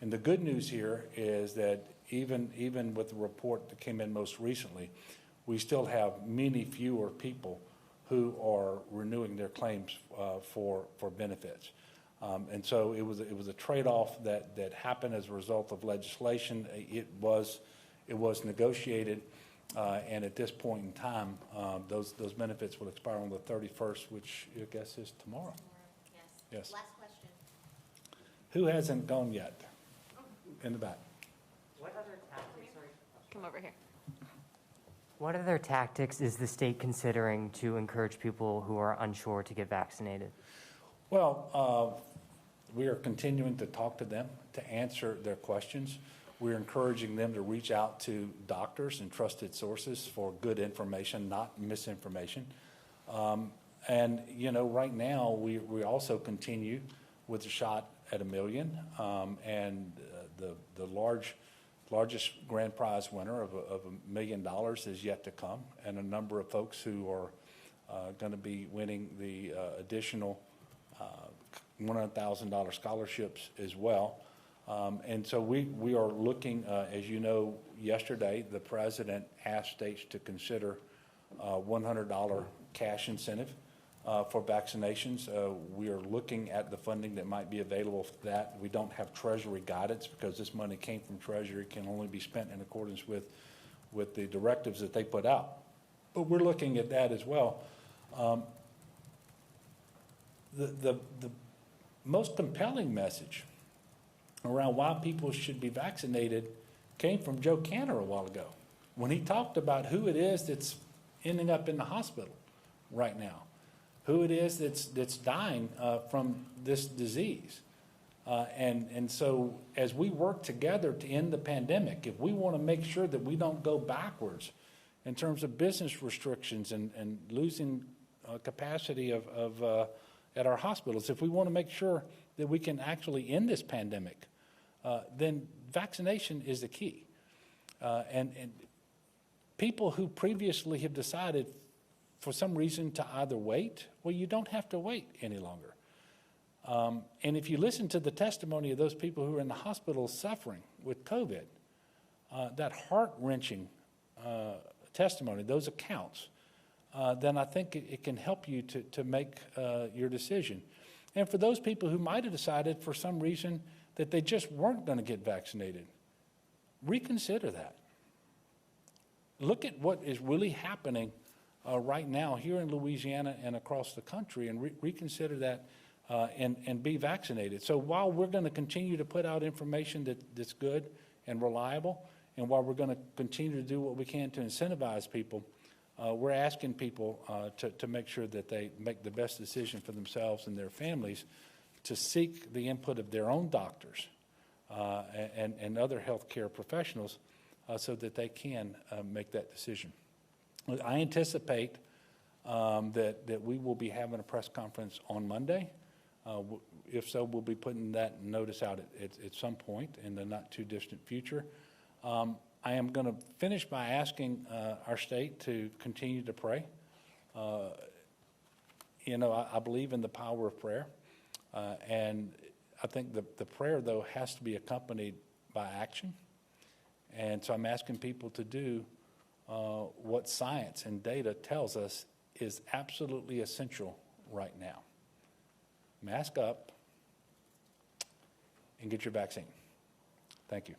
And the good news here is that even with the report that came in most recently, we still have many fewer people who are renewing their claims for benefits. And so it was a trade-off that happened as a result of legislation. It was negotiated, and at this point in time, those benefits will expire on the 31st, which I guess is tomorrow. Yes. Last question. Who hasn't gone yet? In the back. What other tactics Come over here. What other tactics is the state considering to encourage people who are unsure to get vaccinated? Well, we are continuing to talk to them to answer their questions. We're encouraging them to reach out to doctors and trusted sources for good information, not misinformation. And, right now, we also continue with the shot at $1 million, and the largest grand prize winner of $1 million is yet to come, and a number of folks who are going to be winning the additional $100,000 scholarships as well. And so we are looking, as you know, yesterday, the president asked states to consider $100 cash incentive for vaccinations. We are looking at the funding that might be available for that. We don't have Treasury guidance because this money came from Treasury. It can only be spent in accordance with the directives that they put out. But we're looking at that as well. The most compelling message around why people should be vaccinated came from Joe Cantor a while ago when he talked about who it is that's ending up in the hospital right now, who it is that's dying from this disease. And so as we work together to end the pandemic, if we want to make sure that we don't go backwards in terms of business restrictions and losing capacity of at our hospitals, if we want to make sure that we can actually end this pandemic, then vaccination is the key. And people who previously have decided for some reason to either wait, well, you don't have to wait any longer. And if you listen to the testimony of those people who are in the hospital suffering with COVID, that heart-wrenching testimony, those accounts, then I think it can help you to make your decision. And for those people who might have decided for some reason that they just weren't going to get vaccinated, reconsider that. Look at what is really happening right now here in Louisiana and across the country, and reconsider that and be vaccinated. So while we're going to continue to put out information that's good and reliable, and while we're going to continue to do what we can to incentivize people, we're asking people to make sure that they make the best decision for themselves and their families, to seek the input of their own doctors and other healthcare professionals so that they can make that decision. I anticipate that we will be having a press conference on Monday. If so, we'll be putting that notice out at some point in the not too distant future. I am going to finish by asking our state to continue to pray. I believe in the power of prayer, and I think the prayer, though, has to be accompanied by action. And so I'm asking people to do what science and data tells us is absolutely essential right now. Mask up and get your vaccine. Thank you.